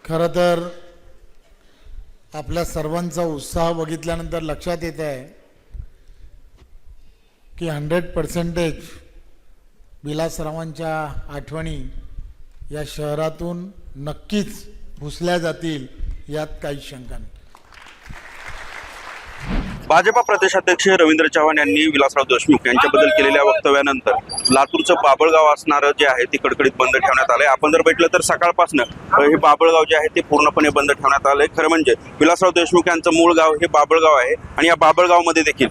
खरं तर आपल्या सर्वांचा उत्साह बघितल्यानंतर लक्षात येत आहे की 100% विलासरावांच्या आठवणी या शहरातून नक्कीच पुसल्या जातील, यात काही शंका नाही. भाजपा प्रदेशाध्यक्ष रवींद्र चव्हाण यांनी विलासराव देशमुख यांच्याबद्दल केलेल्या वक्तव्यानंतर लातूरचं बाबळगाव असणारं जे आहे ते कडकडीत बंद ठेवण्यात आलंय. आपण जर बघितलं तर सकाळपासून हे बाबळगाव जे आहे ते पूर्णपणे बंद ठेवण्यात आलंय. खरं म्हणजे विलासराव देशमुख यांचं मूळ गाव हे बाबळगाव आहे आणि या बाबळगावमध्ये देखील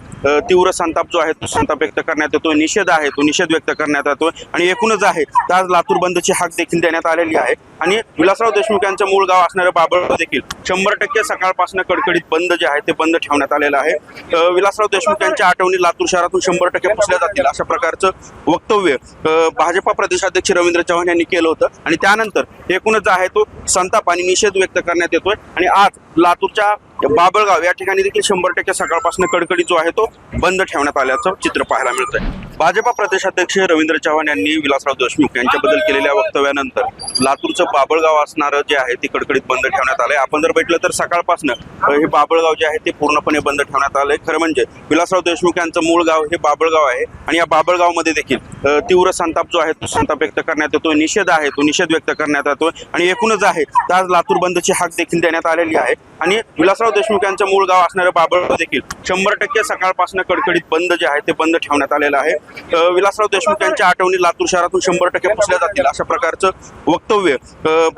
तीव्र संताप जो आहे तो संताप व्यक्त करण्यात येतोय, निषेध आहे तो निषेध व्यक्त करण्यात येतोय आणि एकूणच आहे तर आज लातूर बंदची हाक देखील देण्यात आलेली आहे. आणि विलासराव देशमुख यांचं मूळ गाव असणारं बाबळगाव देखील 100% सकाळपासून कडकडीत बंद जे आहे ते बंद ठेवण्यात आलेलं आहे. विलासराव देशमुख यांच्या आठवणी लातूर शहरातून 100% पुसल्या जातील अशा प्रकारचं वक्तव्य भाजपा प्रदेशाध्यक्ष रवींद्र चव्हाण यांनी केलं होतं आणि त्यानंतर एकूणच आहे तो संताप आणि निषेध व्यक्त करण्यात येतोय. आणि आज लातूरच्या बाबळगाव या ठिकाणी देखील 100% सकाळपासून कडकडीत जो आहे तो बंद ठेवण्यात आल्याचं चित्र पाहायला मिळतंय. भाजपा प्रदेशाध्यक्ष रवींद्र चव्हाण यांनी विलासराव देशमुख यांच्याबद्दल केलेल्या वक्तव्यानंतर लातूरचं बाबळगाव असणारं जे आहे ते कडकडीत बंद ठेवण्यात आलंय. आपण जर बघितलं तर सकाळपासून हे बाबळगाव जे आहे ते पूर्णपणे बंद ठेवण्यात आलंय. खरं म्हणजे विलासराव देशमुख यांचं मूळ गाव हे बाबळगाव आहे आणि या बाबळगावमध्ये देखील तीव्र संताप जो आहे तो संताप व्यक्त करण्यात येतोय, निषेध आहे तो निषेध व्यक्त करण्यात येतोय आणि एकूणच आहे तर आज लातूर बंदची हाक देखील देण्यात आलेली आहे. आणि विलासराव देशमुख यांचं मूळ गाव असणारं बाबळगाव देखील 100% सकाळपासून कडकडीत बंद जे आहे ते बंद ठेवण्यात आलेलं आहे. विलासराव देशमुख यांच्या आठवणी लातूर शहरातून 100% पुसल्या जातील अशा प्रकारचं वक्तव्य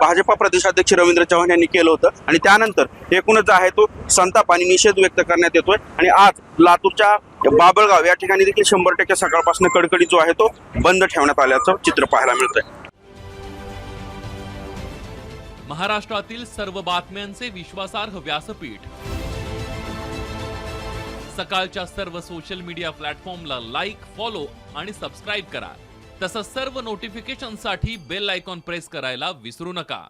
भाजपा प्रदेशाध्यक्ष रवींद्र चव्हाण यांनी केलं होतं आणि त्यानंतर एकूणच आहे तो संताप आणि निषेध व्यक्त करण्यात येतोय. आणि आज लातूरच्या बाबळगाव या ठिकाणी देखील 100% सकाळपासून कडकडीत जो आहे तो बंद ठेवण्यात आल्याचं चित्र पाहायला मिळतंय. महाराष्ट्रातील सर्व बातम्यांचे विश्वासार्ह व्यासपीठ, सकाळच्या सर्व सोशल मीडिया प्लॅटफॉर्मला लाईक, फॉलो आणि सबस्क्राईब करा. तसंच सर्व नोटिफिकेशनसाठी बेल आयकॉन प्रेस करायला विसरू नका.